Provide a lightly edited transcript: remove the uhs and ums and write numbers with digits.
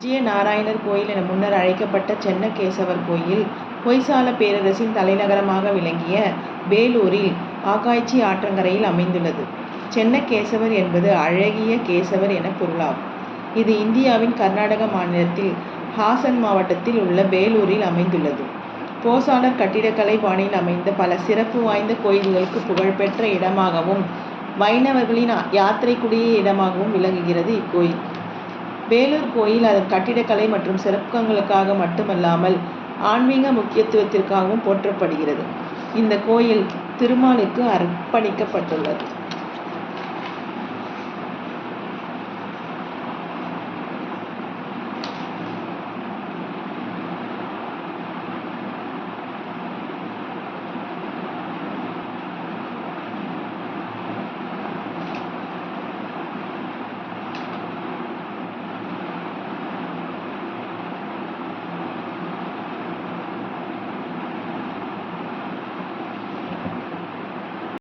விஜயநாராயணர் கோயில் என முன்னர் அழைக்கப்பட்ட சென்னகேசவர் கோயில் ஹொய்சால பேரரசின் தலைநகரமாக விளங்கிய வேலூரில் ஆகாய்ச்சி ஆற்றங்கரையில் அமைந்துள்ளது. சென்னகேசவர் என்பது அழகிய கேசவர் என பொருளாகும். இது இந்தியாவின் கர்நாடக மாநிலத்தில் ஹாசன் மாவட்டத்தில் உள்ள வேலூரில் அமைந்துள்ளது. போசாளர் கட்டிடக்கலை பாணியில் அமைந்த பல சிறப்பு வாய்ந்த கோயில்களுக்கு புகழ்பெற்ற இடமாகவும் வைணவர்களின் யாத்திரை குடிய இடமாகவும் விளங்குகிறது இக்கோயில். வேலூர் கோயில் அதன் கட்டிடக்கலை மற்றும் சிறப்பங்களுக்காக மட்டுமல்லாமல் ஆன்மீக முக்கியத்துவத்திற்காகவும் போற்றப்படுகிறது. இந்த கோயில் திருமாலுக்கு அர்ப்பணிக்கப்பட்டுள்ளது.